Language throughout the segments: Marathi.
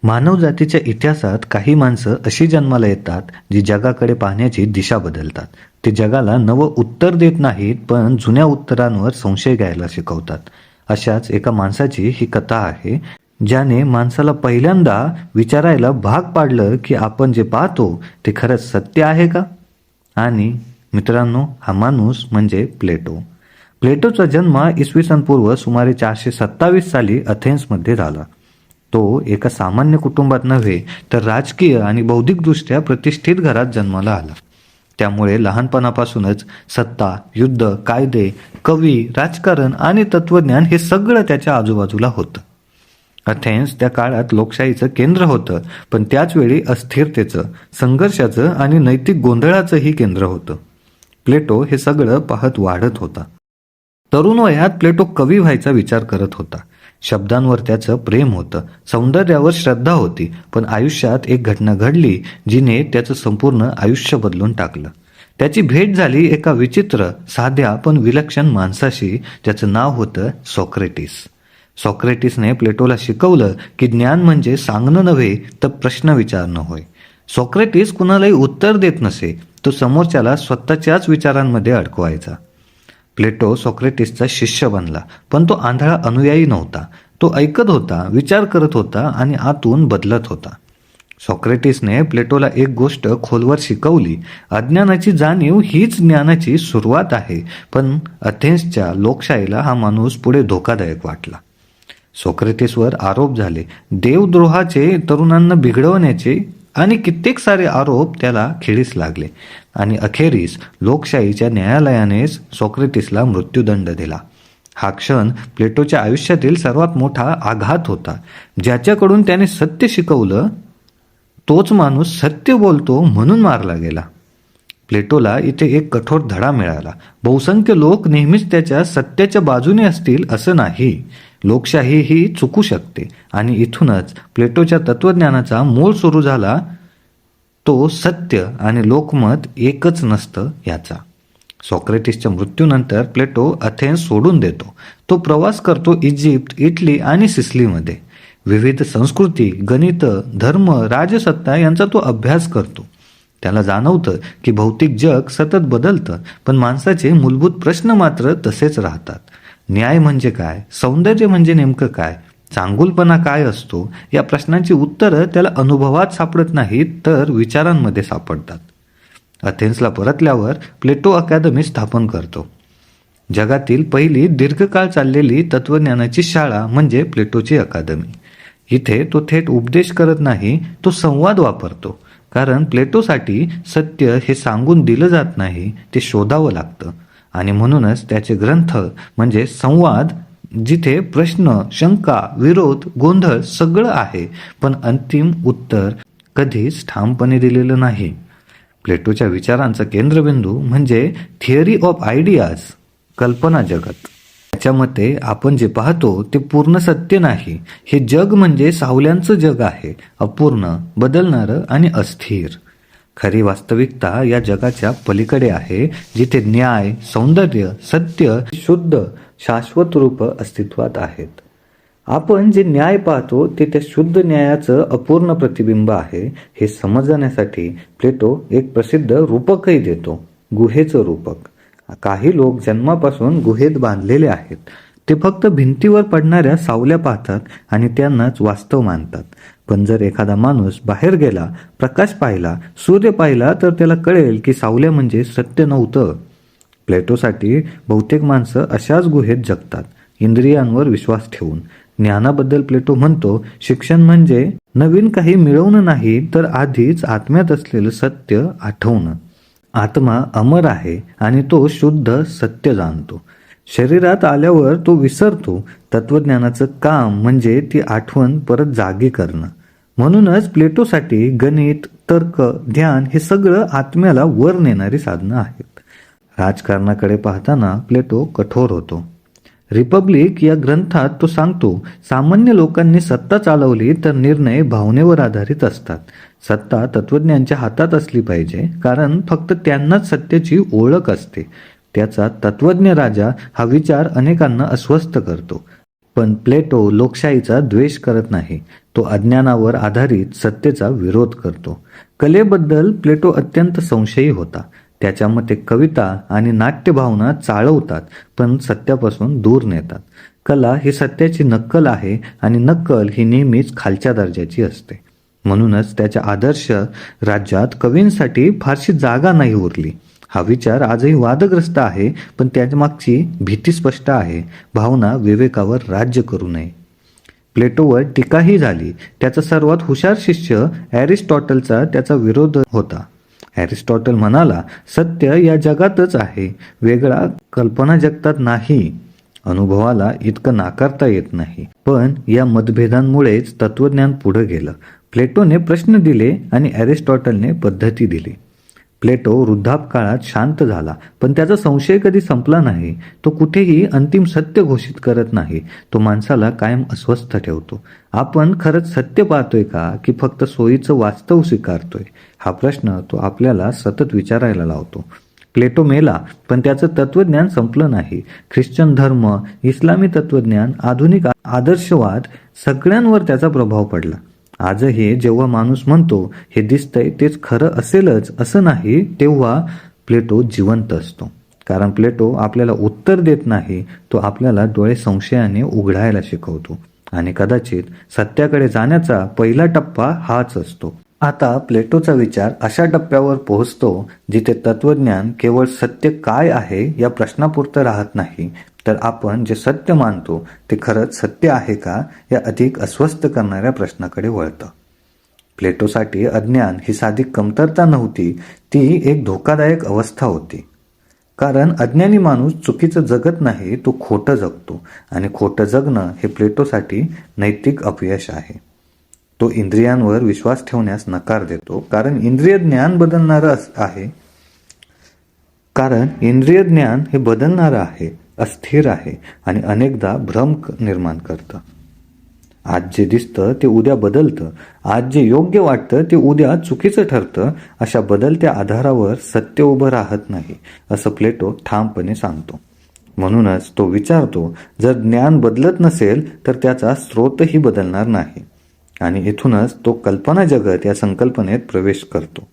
मानवजातीच्या इतिहासात काही माणसं अशी जन्माला येतात जी जगाकडे पाहण्याची दिशा बदलतात. ते जगाला नवं उत्तर देत नाहीत, पण जुन्या उत्तरांवर संशय घ्यायला शिकवतात. अशाच एका माणसाची ही कथा आहे, ज्याने माणसाला पहिल्यांदा विचारायला भाग पाडलं की आपण जे पाहतो ते खरंच सत्य आहे का? आणि मित्रांनो, हा माणूस म्हणजे प्लेटो. प्लेटोचा जन्म इसवी सन पूर्व सुमारे 427 साली अथेन्समध्ये झाला. तो एका सामान्य कुटुंबात नव्हे तर राजकीय आणि बौद्धिकदृष्ट्या प्रतिष्ठित घरात जन्माला आला. त्यामुळे लहानपणापासूनच सत्ता, युद्ध, कायदे, कवी, राजकारण आणि तत्वज्ञान हे सगळं त्याच्या आजूबाजूला होतं. अथेन्स त्या काळात लोकशाहीचं केंद्र होतं, पण त्याचवेळी अस्थिरतेचं, संघर्षाचं आणि नैतिक गोंधळाचंही केंद्र होतं. प्लेटो हे सगळं पाहत वाढत होता. तरुण वयात प्लेटो कवी व्हायचा विचार करत होता. शब्दांवर त्याचं प्रेम होतं, सौंदर्यावर श्रद्धा होती, पण आयुष्यात एक घटना घडली जिने त्याचं संपूर्ण आयुष्य बदलून टाकलं. त्याची भेट झाली एका विचित्र, साध्या पण विलक्षण माणसाशी, ज्याचं नाव होतं सॉक्रेटिस. सॉक्रेटिसने प्लेटोला शिकवलं की ज्ञान म्हणजे सांगणं नव्हे तर प्रश्न विचारणं होय. सॉक्रेटिस कुणालाही उत्तर देत नसे, तो समोरच्याला स्वतःच्याच विचारांमध्ये अडकवायचा. प्लेटो सॉक्रेटिसचा शिष्य बनला, पण तो आंधळा अनुयायी नव्हता. तो ऐकत होता, विचार करत होता आणि आतून बदलत होता. सॉक्रेटिसने प्लेटोला एक गोष्ट खोलवर शिकवली: अज्ञानाची जाणीव हीच ज्ञानाची सुरुवात आहे. पण अथेन्सच्या लोकशाहीला हा माणूस पुढे धोकादायक वाटला. सॉक्रेटिसवर आरोप झाले, देवद्रोहाचे, तरुणांना बिघडवण्याचे आणि कित्येक सारे आरोप त्याला खिळीस लागले. आणि अखेरीस लोकशाहीच्या न्यायालयानेच सॉक्रेटिसला मृत्यूदंड दिला. हा क्षण प्लेटोच्या आयुष्यातील सर्वात मोठा आघात होता. ज्याच्याकडून त्याने सत्य शिकवलं तोच माणूस सत्य बोलतो म्हणून मारला गेला. प्लेटोला इथे एक कठोर धडा मिळाला. बहुसंख्य लोक नेहमीच त्याच्या सत्याच्या बाजूने असतील असं नाही. लोकशाही ही चुकू शकते. आणि इथूनच प्लेटोच्या तत्वज्ञानाचा मूळ सुरू झाला, तो सत्य आणि लोकमत एकच नसतं याचा. सॉक्रेटिसच्या मृत्यूनंतर प्लेटो अथेन्स सोडून देतो. तो प्रवास करतो इजिप्त, इटली आणि सिसिलीमध्ये. विविध संस्कृती, गणित, धर्म, राजसत्ता यांचा तो अभ्यास करतो. त्याला जाणवतं की भौतिक जग सतत बदलतं, पण माणसाचे मूलभूत प्रश्न मात्र तसेच राहतात. न्याय म्हणजे काय? सौंदर्य म्हणजे नेमकं काय? चांगुलपणा काय असतो? या प्रश्नांची उत्तरं त्याला अनुभवात सापडत नाहीत, तर विचारांमध्ये सापडतात. अथेन्सला परतल्यावर प्लेटो अकादमी स्थापन करतो. जगातील पहिली दीर्घकाळ चाललेली तत्वज्ञानाची शाळा म्हणजे प्लेटोची अकादमी. इथे तो थेट उपदेश करत नाही, तो संवाद वापरतो. कारण प्लेटोसाठी सत्य हे सांगून दिलं जात नाही, ते शोधावं लागतं. आणि म्हणूनच त्याचे ग्रंथ म्हणजे संवाद, जिथे प्रश्न, शंका, विरोध, गोंधळ सगळं आहे, पण अंतिम उत्तर कधीच ठामपणे दिलेलं नाही. प्लेटोच्या विचारांचा केंद्रबिंदू म्हणजे थिअरी ऑफ आयडियाज, कल्पना जगत. त्याच्या मते आपण जे पाहतो ते पूर्ण सत्य नाही. हे जग म्हणजे सावल्यांचं जग आहे, अपूर्ण, बदलणारं आणि अस्थिर. खरी वास्तविकता या जगाच्या पलीकडे आहे, जिथे न्याय, सौंदर्य, सत्य, शुद्ध, शाश्वत रूप अस्तित्वात आहेत. आपण जे न्याय पाहतो ते त्या शुद्ध न्यायाचं अपूर्ण प्रतिबिंब आहे. हे समजण्यासाठी प्लेटो एक प्रसिद्ध रूपकही देतो, गुहेचं रूपक. काही लोक जन्मापासून गुहेत बांधलेले आहेत. ते फक्त भिंतीवर पडणाऱ्या सावल्या पाहतात आणि त्यांनाच वास्तव मानतात. पण जर एखादा माणूस बाहेर गेला, प्रकाश पाहिला, सूर्य पाहिला, तर त्याला कळेल की सावल्या म्हणजे सत्य नव्हतं. प्लेटोसाठी बहुतेक माणसं अशाच गुहेत जगतात, इंद्रियांवर विश्वास ठेवून. ज्ञानाबद्दल प्लेटो म्हणतो, शिक्षण म्हणजे नवीन काही मिळवणं नाही, तर आधीच आत्म्यात असलेलं सत्य आठवणं. आत्मा अमर आहे आणि तो शुद्ध सत्य जाणतो. शरीरात आल्यावर तो विसरतो. तत्वज्ञानाचं काम म्हणजे ती आठवण परत जागी करणं. म्हणूनच प्लेटोसाठी गणित, तर्क, ध्यान हे सगळं आत्म्याला वर नेणारी साधनं आहेत. राजकारणाकडे पाहताना प्लेटो कठोर होतो. रिपब्लिक या ग्रंथात तो सांगतो, सामान्य लोकांनी सत्ता चालवली तर निर्णय भावनेवर आधारित असतात. सत्ता तत्वज्ञांच्या हातात असली पाहिजे, कारण फक्त त्यांनाच सत्याची ओळख असते. त्याचा तत्वज्ञ राजा हा विचार अनेकांना अस्वस्थ करतो. पण प्लेटो लोकशाहीचा द्वेष करत नाही. तो अज्ञानावर आधारित सत्तेचा विरोध करतो. कलेबद्दल प्लेटो अत्यंत संशयी होता. त्याच्या मते कविता आणि नाट्यभावना चाळवतात पण सत्यापासून दूर नेतात. कला ही सत्याची नक्कल आहे आणि नक्कल ही नेहमीच खालच्या दर्जाची असते. म्हणूनच त्याच्या आदर्श राज्यात कवींसाठी फारशी जागा नाही उरली. हा विचार आजही वादग्रस्त आहे, पण त्यामागची भीती स्पष्ट आहे. भावना विवेकावर राज्य करू नये. प्लेटोवर टीकाही झाली. त्याचा सर्वात हुशार शिष्य ॲरिस्टॉटलचा त्याचा विरोध होता. ॲरिस्टॉटल म्हणाला, सत्य या जगातच आहे, वेगळा कल्पना जगतात नाही. अनुभवाला इतकं नाकारता येत नाही. पण या मतभेदांमुळेच तत्वज्ञान पुढे गेलं. प्लेटोने प्रश्न दिले आणि ॲरिस्टॉटलने पद्धती दिली. प्लेटो वृद्धापकाळात शांत झाला, पण त्याचा संशय कधी संपला नाही. तो कुठेही अंतिम सत्य घोषित करत नाही. तो माणसाला कायम अस्वस्थ ठेवतो. आपण खरंच सत्य पाहतोय का, की फक्त सोयीचं वास्तव स्वीकारतोय? हा प्रश्न तो आपल्याला सतत विचारायला लावतो. प्लेटो मेला, पण त्याचं तत्वज्ञान संपलं नाही. ख्रिश्चन धर्म, इस्लामी तत्वज्ञान, आधुनिक आदर्शवाद सगळ्यांवर त्याचा प्रभाव पडला. आजही जेव्हा माणूस म्हणतो हे दिसतंय तेच खरं असेलच असं नाही, तेव्हा प्लेटो जिवंत असतो. कारण प्लेटो आपल्याला उत्तर देत नाही, तो आपल्याला डोळे संशयाने उघडायला शिकवतो. आणि कदाचित सत्याकडे जाण्याचा पहिला टप्पा हाच असतो. आता प्लेटोचा विचार अशा टप्प्यावर पोहोचतो जिथे तत्वज्ञान केवळ सत्य काय आहे या प्रश्नापुरतं राहत नाही, तर आपण जे सत्य मानतो ते खरंच सत्य आहे का या अधिक अस्वस्थ करणाऱ्या प्रश्नाकडे वळतं. प्लेटोसाठी अज्ञान ही साधी कमतरता नव्हती, ती एक धोकादायक अवस्था होती. कारण अज्ञानी माणूस चुकीचं जगत नाही, तो खोटं जगतो. आणि खोटं जगणं हे प्लेटोसाठी नैतिक अपयश आहे. तो इंद्रियांवर विश्वास ठेवण्यास नकार देतो, कारण इंद्रिय ज्ञान हे बदलणारं आहे, अस्थिर आहे आणि अनेकदा भ्रम निर्माण करतं. आज जे दिसतं ते उद्या बदलतं. आज जे योग्य वाटतं ते उद्या चुकीचं ठरतं. अशा बदलत्या आधारावर सत्य उभं राहत नाही, असं प्लेटो ठामपणे सांगतो. म्हणूनच तो विचारतो, जर ज्ञान बदलत नसेल तर त्याचा स्रोतही बदलणार नाही. आणि इथूनच तो कल्पना जगत या संकल्पनेत प्रवेश करतो.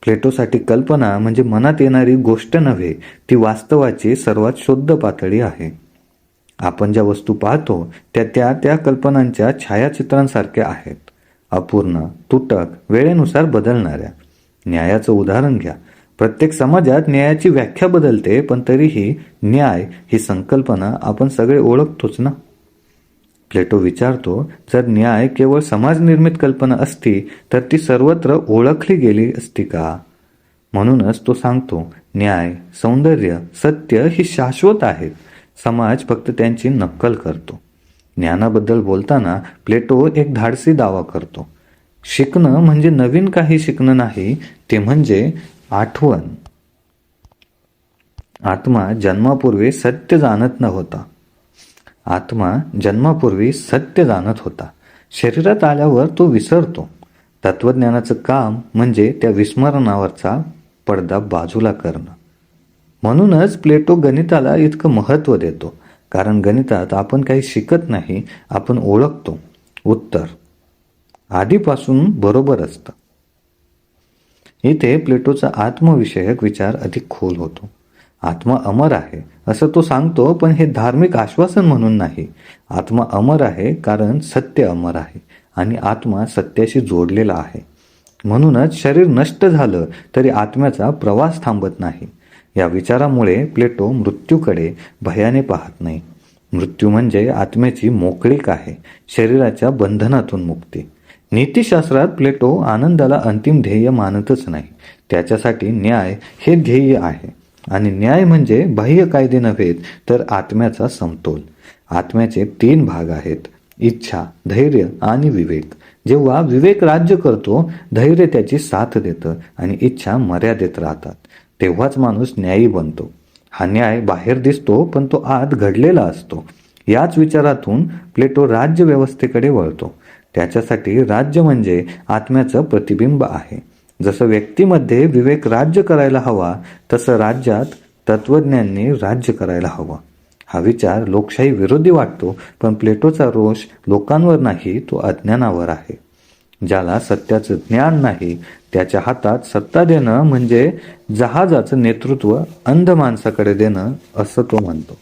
प्लेटोसाठी कल्पना म्हणजे मनात येणारी गोष्ट नव्हे, ती वास्तवाची सर्वात शुद्ध पातळी आहे. आपण ज्या वस्तू पाहतो त्या कल्पनांच्या छायाचित्रांसारख्या आहेत, अपूर्ण, तुटक, वेळेनुसार बदलणाऱ्या. न्यायाचं उदाहरण घ्या. प्रत्येक समाजात न्यायाची व्याख्या बदलते, पण तरीही न्याय ही संकल्पना आपण सगळे ओळखतोच ना. प्लेटो विचारतो, जर न्याय केवळ समाजनिर्मित कल्पना असती तर ती सर्वत्र ओळखली गेली असती का? म्हणूनच तो सांगतो, न्याय, सौंदर्य, सत्य ही शाश्वत आहेत. समाज फक्त त्यांची नक्कल करतो. ज्ञानाबद्दल बोलताना प्लेटो एक धाडसी दावा करतो. शिकणं म्हणजे नवीन काही शिकणं नाही, ते म्हणजे आठवण. आत्मा जन्मापूर्वी सत्य जाणत होता. शरीरात आल्यावर तो विसरतो. तत्वज्ञानाचं काम म्हणजे त्या विस्मरणावरचा पडदा बाजूला करणं. म्हणूनच प्लेटो गणिताला इतकं महत्त्व देतो. कारण गणितात आपण काही शिकत नाही, आपण ओळखतो. उत्तर आधीपासून बरोबर असतं. इथे प्लेटोचा आत्मविषयक विचार अधिक खोल होतो. आत्मा अमर आहे असं तो सांगतो, पण हे धार्मिक आश्वासन म्हणून नाही. आत्मा अमर आहे कारण सत्य अमर आहे आणि आत्मा सत्याशी जोडलेला आहे. म्हणूनच शरीर नष्ट झालं तरी आत्म्याचा प्रवास थांबत नाही. या विचारामुळे प्लेटो मृत्यूकडे भयाने पाहत नाही. मृत्यू म्हणजे आत्म्याची मोकळीक आहे, शरीराच्या बंधनातून मुक्ती. नीतिशास्त्रात प्लेटो आनंदाला अंतिम ध्येय मानतच नाही. त्याच्यासाठी न्याय हे ध्येय आहे. आणि न्याय म्हणजे बाह्य कायदे नव्हेत तर आत्म्याचा समतोल. आत्म्याचे 3 भाग आहेत, इच्छा, धैर्य आणि विवेक. जेव्हा विवेक राज्य करतो, धैर्य त्याची साथ देतं आणि इच्छा मर्यादेत राहतात. तेव्हाच माणूस न्यायी बनतो. हा न्याय बाहेर दिसतो, पण तो आत घडलेला असतो. याच विचारातून प्लेटो राज्य व्यवस्थेकडे वळतो. त्याच्यासाठी राज्य म्हणजे आत्म्याचं प्रतिबिंब आहे. जसं व्यक्तीमध्ये विवेक राज्य करायला हवा, तसं राज्यात तत्वज्ञांनी राज्य करायला हवं. हा विचार लोकशाही विरोधी वाटतो, पण प्लेटोचा रोष लोकांवर नाही, तो अज्ञानावर आहे. ज्याला सत्याचं ज्ञान नाही त्याच्या हातात सत्ता देणं म्हणजे जहाजाचं नेतृत्व अंध माणसाकडे देणं, असं तो म्हणतो.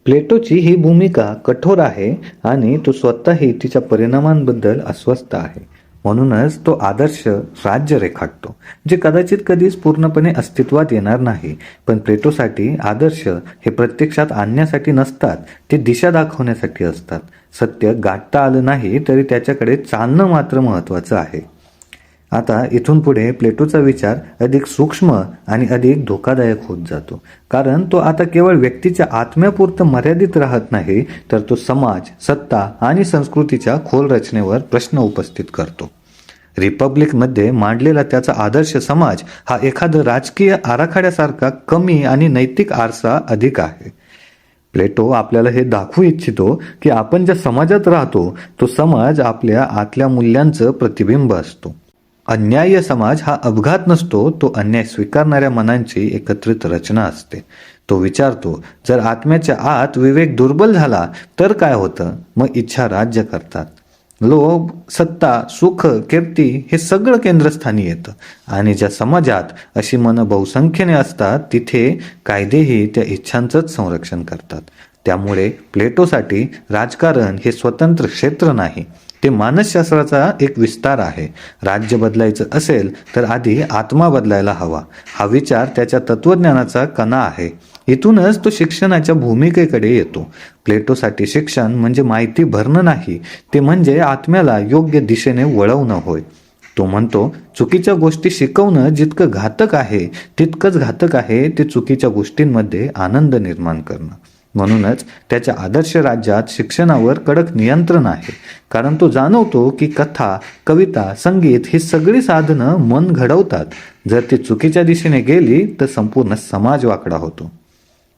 प्लेटोची ही भूमिका कठोर आहे आणि तो स्वतःही तिच्या परिणामांबद्दल अस्वस्थ आहे. म्हणूनच तो आदर्श राज्य रेखाटतो, जे कदाचित कधीच पूर्णपणे अस्तित्वात येणार नाही. पण प्लेटोसाठी आदर्श हे प्रत्यक्षात आणण्यासाठी नसतात, ते दिशा दाखवण्यासाठी असतात. सत्य गाठता आलं नाही तरी त्याच्याकडे चालणं मात्र महत्त्वाचं आहे. आता इथून पुढे प्लेटोचा विचार अधिक सूक्ष्म आणि अधिक धोकादायक होत जातो, कारण तो आता केवळ व्यक्तीच्या आत्म्यापुरतं मर्यादित राहत नाही, तर तो समाज, सत्ता आणि संस्कृतीच्या खोल रचनेवर प्रश्न उपस्थित करतो. रिपब्लिकमध्ये मांडलेला त्याचा आदर्श समाज हा एखादं राजकीय आराखड्यासारखा कमी आणि नैतिक आरसा अधिक आहे. प्लेटो आपल्याला हे दाखवू इच्छितो की आपण ज्या समाजात राहतो तो समाज आपल्या आतल्या मूल्यांचं प्रतिबिंब असतो. अन्याय्य समाज हा अपघात नसतो, तो अन्याय स्वीकारणाऱ्या मनांची एकत्रित रचना असते. तो विचारतो, जर आत्म्याच्या आत विवेक दुर्बल झाला तर काय होतं? मग इच्छा राज्य करतात. लोभ, सत्ता, सुख, कीर्ती हे सगळं केंद्रस्थानी येतं. आणि ज्या समाजात अशी मनं बहुसंख्येने असतात तिथे कायदेही त्या इच्छांचंच संरक्षण करतात. त्यामुळे प्लेटोसाठी राजकारण हे स्वतंत्र क्षेत्र नाही, ते मानसशास्त्राचा एक विस्तार आहे. राज्य बदलायचं असेल तर आधी आत्मा बदलायला हवा, हा विचार त्याच्या तत्वज्ञानाचा कणा आहे. इथूनच तो शिक्षणाच्या भूमिकेकडे येतो. प्लेटोसाठी शिक्षण म्हणजे माहिती भरणं नाही, ते म्हणजे आत्म्याला योग्य दिशेने वळवणं होय. तो म्हणतो, चुकीच्या गोष्टी शिकवणं जितकं घातक आहे तितकंच घातक आहे ते चुकीच्या गोष्टींमध्ये आनंद निर्माण करणं. म्हणूनच त्याच्या आदर्श राज्यात शिक्षणावर कडक नियंत्रण आहे, कारण तो जाणवतो की कथा, कविता, संगीत ही सगळी साधनं मन घडवतात. जर ती चुकीच्या दिशेने गेली तर संपूर्ण समाज वाकडा होतो.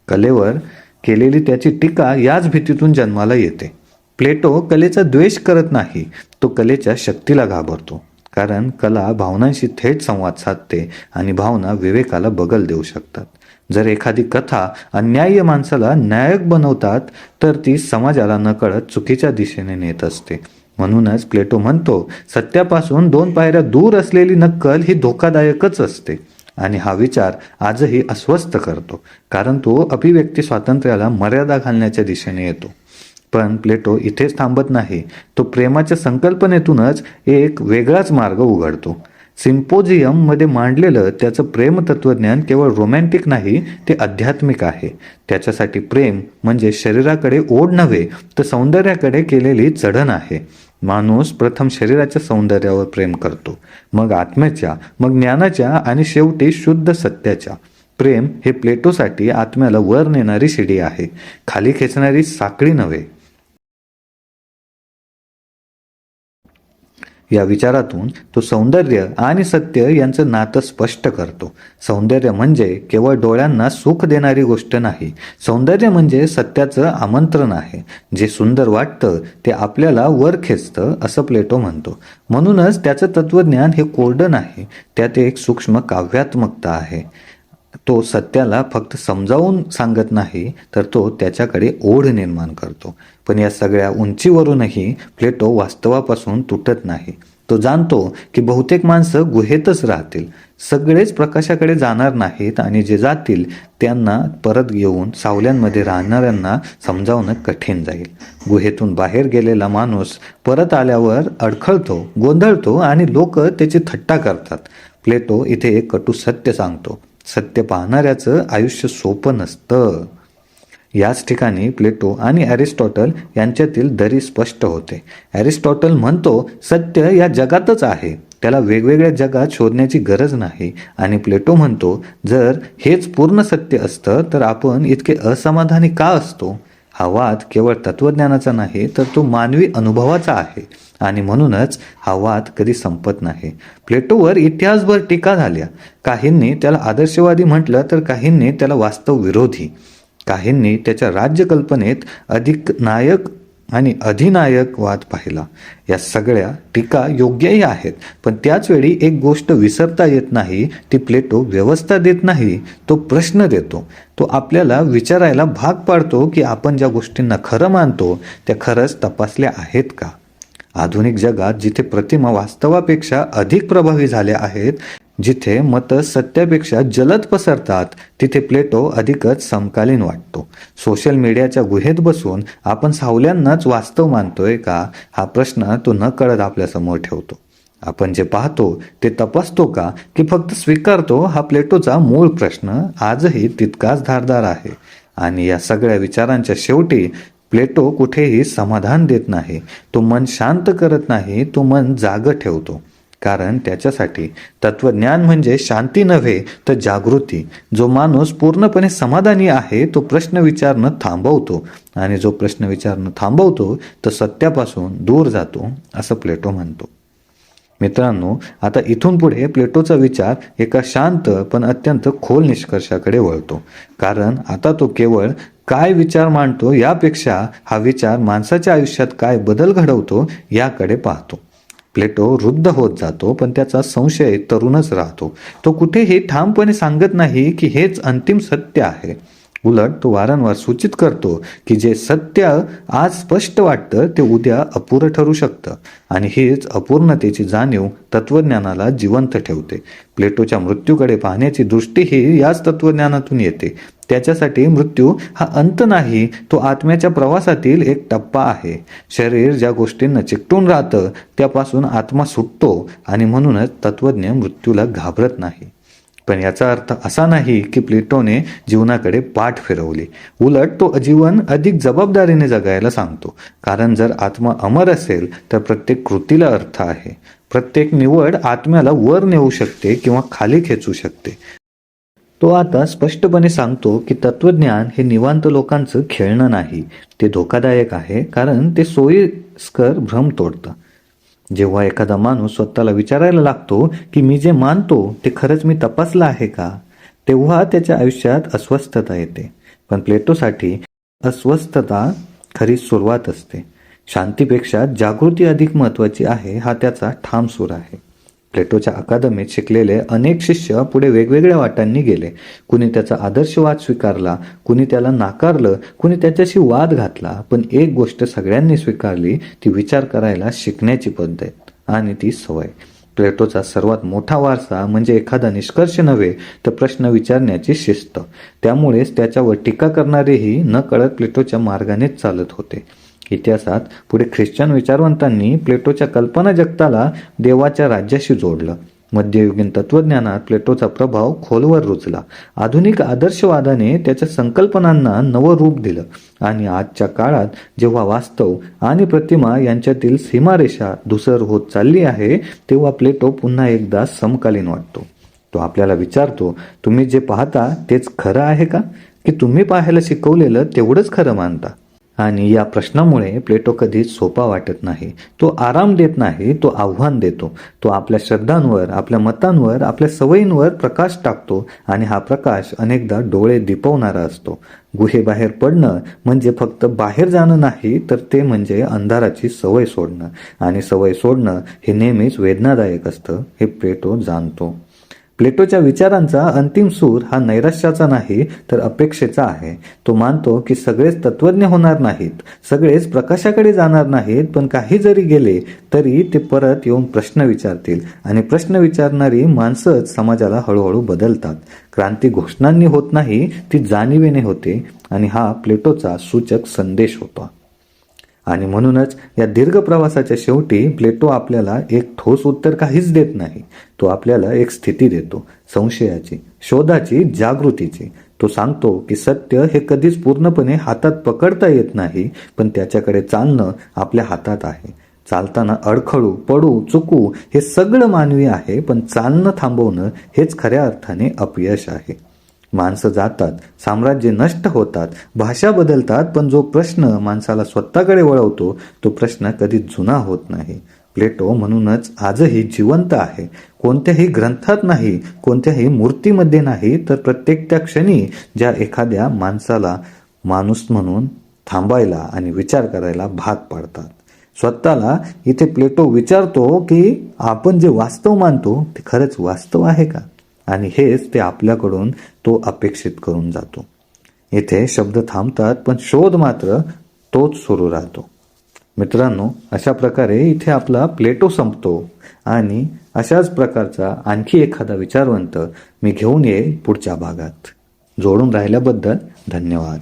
कलेवर केलेली त्याची टीका याच भीतीतून जन्माला येते. प्लेटो कलेचा द्वेष करत नाही, तो कलेच्या शक्तीला घाबरतो, कारण कला भावनांशी थेट संवाद साधते आणि भावना विवेकाला बगल देऊ शकतात. जर एखादी कथा अन्याय्य माणसाला नायक बनवतात तर ती समाजाला नकळत चुकीच्या दिशेने नेत असते. म्हणूनच प्लेटो म्हणतो, सत्यापासून 2 पायऱ्या दूर असलेली नक्कल ही धोकादायकच असते. आणि हा विचार आजही अस्वस्थ करतो, कारण तो अभिव्यक्ती स्वातंत्र्याला मर्यादा घालण्याच्या दिशेने येतो. पण प्लेटो इथेच थांबत नाही, तो प्रेमाच्या संकल्पनेतूनच एक वेगळाच मार्ग उघडतो. सिम्पोजियम मध्ये मांडलेलं त्याचं प्रेम तत्वज्ञान केवळ रोमॅन्टिक नाही, ते आध्यात्मिक आहे. त्याच्यासाठी प्रेम म्हणजे शरीराकडे ओढ नव्हे, तर सौंदर्याकडे केलेली चढण आहे. माणूस प्रथम शरीराच्या सौंदर्यावर प्रेम करतो, मग आत्म्याच्या, मग ज्ञानाच्या आणि शेवटी शुद्ध सत्याच्या. प्रेम हे प्लेटोसाठी आत्म्याला वर नेणारी शिडी आहे, खाली खेचणारी साखळी नव्हे. या विचारातून तो सौंदर्य आणि सत्य यांचं नातं स्पष्ट करतो. सौंदर्य म्हणजे केवळ डोळ्यांना सुख देणारी गोष्ट नाही, सौंदर्य म्हणजे सत्याचं आमंत्रण आहे. जे सुंदर वाटतं ते आपल्याला वर खेचतं, असं प्लेटो म्हणतो. म्हणूनच त्याचं तत्वज्ञान हे कोरडं नाही, त्यात एक सूक्ष्म काव्यात्मकता आहे. तो सत्याला फक्त समजावून सांगत नाही, तर तो त्याच्याकडे ओढ निर्माण करतो. पण या सगळ्या उंचीवरूनही प्लेटो वास्तवापासून तुटत नाही. तो जाणतो की बहुतेक माणसं गुहेतच राहतील, सगळेच प्रकाशाकडे जाणार नाहीत, आणि जे जातील त्यांना परत येऊन सावल्यांमध्ये राहणाऱ्यांना समजावणं कठीण जाईल. गुहेतून बाहेर गेलेला माणूस परत आल्यावर अडखळतो, गोंधळतो आणि लोक त्याची थट्टा करतात. प्लेटो इथे एक कटू सत्य सांगतो, सत्य पाहणाऱ्याचं आयुष्य सोपं नसतं. याच ठिकाणी प्लेटो आणि ॲरिस्टॉटल यांच्यातील दरी स्पष्ट होते. ॲरिस्टॉटल म्हणतो, सत्य या जगातच आहे, त्याला वेगवेगळ्या जगात शोधण्याची गरज नाही. आणि प्लेटो म्हणतो, जर हेच पूर्ण सत्य असतं तर आपण इतके असमाधानी का असतो? हा वाद केवळ तत्वज्ञानाचा नाही, तर तो मानवी अनुभवाचा आहे. आणि म्हणूनच हा वाद कधी संपत नाही. प्लेटोवर इतिहासभर टीका झाल्या. काहींनी त्याला आदर्शवादी म्हटलं तर काहींनी त्याला वास्तव विरोधी. काहींनी त्याच्या राज्यकल्पनेत अधिक नायक आणि अधिनायकवाद पाहिला. या सगळ्या टीका योग्यही आहेत, पण त्याचवेळी एक गोष्ट विसरता येत नाही, ती प्लेटो व्यवस्था देत नाही, तो प्रश्न देतो. तो आपल्याला विचारायला भाग पाडतो की आपण ज्या गोष्टींना खरं मानतो त्या खरंच तपासल्या आहेत का. आधुनिक जगात जिथे प्रतिमा वास्तवापेक्षा अधिक प्रभावी झाल्या आहेत, जिथे मतं सत्यापेक्षा जलद पसरतात, तिथे प्लेटो अधिकच समकालीन वाटतो. सोशल मीडियाच्या गुहेत बसून आपण सावल्यांनाच वास्तव मानतोय का, हा प्रश्न तो नकळत आपल्यासमोर ठेवतो. आपण जे पाहतो ते तपासतो का, की फक्त स्वीकारतो, हा प्लेटोचा मूळ प्रश्न आजही तितकाच धारदार आहे. आणि या सगळ्या विचारांच्या शेवटी प्लेटो कुठेही समाधान देत नाही, तो मन शांत करत नाही, तो मन जागं ठेवतो. कारण त्याच्यासाठी तत्वज्ञान म्हणजे शांती नव्हे तर जागृती. जो माणूस पूर्णपणे समाधानी आहे तो प्रश्न विचारणं थांबवतो, आणि जो प्रश्न विचारणं थांबवतो तो सत्यापासून दूर जातो, असं प्लेटो म्हणतो. मित्रांनो, आता इथून पुढे प्लेटोचा विचार एका शांत पण अत्यंत खोल निष्कर्षाकडे वळतो. कारण आता तो केवळ काय विचार मांडतो यापेक्षा हा विचार माणसाच्या आयुष्यात काय बदल घडवतो याकडे पाहतो. प्लेटो वृद्ध होत जातो, पण त्याचा संशय तरुणच राहतो. तो कुठेही ठामपणे सांगत नाही की हेच अंतिम सत्य आहे. उलट तो वारंवार सूचित करतो की जे सत्य आज स्पष्ट वाटतं ते उद्या अपुरं ठरू शकतं, आणि हीच अपूर्णतेची जाणीव तत्वज्ञानाला जिवंत ठेवते. प्लेटोच्या मृत्यूकडे पाहण्याची दृष्टीही याच तत्वज्ञानातून येते. त्याच्यासाठी मृत्यू हा अंत नाही, तो आत्म्याच्या प्रवासातील एक टप्पा आहे. शरीर ज्या गोष्टींना चिकटून राहतं त्यापासून आत्मा सुटतो, आणि म्हणूनच तत्वज्ञ मृत्यूला घाबरत नाही. पण याचा अर्थ असा नाही की प्लेटोने जीवनाकडे पाठ फिरवली. उलट तो जीवन अधिक जबाबदारीने जगायला सांगतो. कारण जर आत्मा अमर असेल तर प्रत्येक कृतीला अर्थ आहे. प्रत्येक निवड आत्म्याला वर नेऊ शकते किंवा खाली खेचू शकते. तो आता स्पष्टपणे सांगतो की तत्वज्ञान हे निवांत लोकांचं खेळणं नाही, ते धोकादायक आहे, कारण ते सोयीस्कर भ्रम तोडतं. जेव्हा एखादा माणूस स्वतःला विचारायला लागतो की मी जे मानतो ते खरंच मी तपासलं आहे का, तेव्हा त्याच्या आयुष्यात अस्वस्थता येते. पण प्लेटोसाठी अस्वस्थता खरी सुरुवात असते. शांतीपेक्षा जागृती अधिक महत्त्वाची आहे, हा त्याचा ठाम सूर आहे. प्लेटोच्या अकादमीत शिकलेले अनेक शिष्य पुढे वेगवेगळ्या वाटांनी गेले. कुणी त्याचा आदर्शवाद स्वीकारला, कुणी त्याला नाकारलं, कुणी त्याच्याशी वाद घातला. पण एक गोष्ट सगळ्यांनी स्वीकारली, ती विचार करायला शिकण्याची पद्धत आणि ती सवय. प्लेटोचा सर्वात मोठा वारसा म्हणजे एखादा निष्कर्ष नव्हे तर प्रश्न विचारण्याची शिस्त. त्यामुळेच त्याच्यावर टीका करणारेही नकळत प्लेटोच्या मार्गानेच चालत होते. इतिहासात पुढे ख्रिश्चन विचारवंतांनी प्लेटोच्या कल्पना जगताला देवाच्या राज्याशी जोडलं. मध्ययुगीन तत्वज्ञानात प्लेटोचा प्रभाव खोलवर रुजला. आधुनिक आदर्शवादाने त्याच्या संकल्पनांना नवं रूप दिलं, आणि आजच्या काळात जेव्हा वास्तव आणि प्रतिमा यांच्यातील सीमारेषा धुसर होत चालली आहे, तेव्हा प्लेटो पुन्हा एकदा समकालीन वाटतो. तो आपल्याला विचारतो, तुम्ही जे पाहता तेच खरं आहे का, की तुम्ही पाहायला शिकवलेलं तेवढंच खरं मानता? आणि या प्रश्नामुळे प्लेटो कधीच सोपा वाटत नाही. तो आराम देत नाही, तो आव्हान देतो. तो आपल्या श्रद्धांवर, आपल्या मतांवर, आपल्या सवयींवर प्रकाश टाकतो, आणि हा प्रकाश अनेकदा डोळे दिपवणारा असतो. गुहेबाहेर पडणं म्हणजे फक्त बाहेर जाणं नाही, तर ते म्हणजे अंधाराची सवय सोडणं, आणि सवय सोडणं हे नेहमीच वेदनादायक असतं, हे प्लेटो जाणतो. प्लेटोच्या विचारांचा अंतिम सूर हा नैराश्याचा नाही तर अपेक्षेचा आहे. तो मानतो की सगळेच तत्वज्ञ होणार नाहीत, सगळेच प्रकाशाकडे जाणार नाहीत, पण काही जरी गेले तरी ते परत येऊन प्रश्न विचारतील, आणि प्रश्न विचारणारी माणसंच समाजाला हळूहळू बदलतात. क्रांती घोषणांनी होत नाही, ती जाणीवेने होते, आणि हा प्लेटोचा सूचक संदेश होता. आणि म्हणूनच या दीर्घ प्रवासाच्या शेवटी प्लेटो आपल्याला एक ठोस उत्तर काहीच देत नाही. तो आपल्याला एक स्थिती देतो, संशयाची, शोधाची, जागृतीची. तो सांगतो की सत्य हे कधीच पूर्णपणे हातात पकडता येत नाही, पण त्याच्याकडे चालणं आपल्या हातात आहे. चालताना अडखळू, पडू, चुकू हे सगळं मानवी आहे, पण चालणं थांबवणं हेच खऱ्या अर्थाने अपयश आहे. माणसं जातात, साम्राज्य नष्ट होतात, भाषा बदलतात, पण जो प्रश्न माणसाला स्वतःकडे वळवतो तो प्रश्न कधी जुना होत नाही. प्लेटो म्हणूनच आजही जिवंत आहे. कोणत्याही ग्रंथात नाही, कोणत्याही मूर्तीमध्ये नाही, तर प्रत्येक त्या क्षणी ज्या एखाद्या माणसाला माणूस म्हणून थांबायला आणि विचार करायला भाग पाडतात. स्वतःला इथे प्लेटो विचारतो की आपण जे वास्तव मानतो ते खरंच वास्तव आहे का, आणि हेच ते आपल्याकडून तो अपेक्षित करून जातो. इथे शब्द थांबतात पण शोध मात्र तोच सुरू राहतो. मित्रांनो, अशा प्रकारे इथे आपला प्लेटो संपतो आणि अशाच प्रकारचा आणखी एखादा विचारवंत मी घेऊन येईल पुढच्या भागात. जोडून राहिल्याबद्दल धन्यवाद.